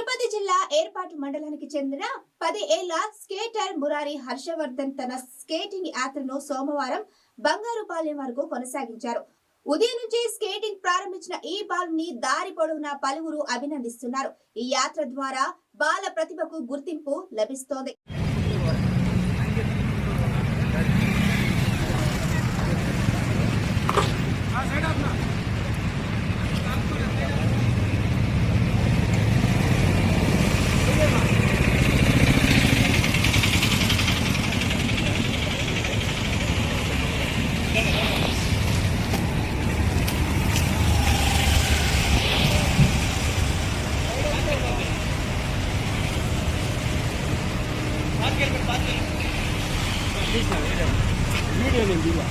తిరుపతి జిల్లా ఏర్పాటు మండలానికి చెందిన 10 ఏళ్ల స్కేటర్ మురారి హర్షవర్ధన్ తన స్కేటింగ్ యాత్రను సోమవారం బంగారుపాలెం వరకు కొనసాగించారు. ఉదయం నుంచి స్కేటింగ్ ప్రారంభించిన ఈ బాలుని దారి పొడవునా పలువురు అభినందిస్తున్నారు. ఈ యాత్ర ద్వారా బాల ప్రతిభకు గుర్తింపు లభిస్తోంది. వీడియో నేను దిగా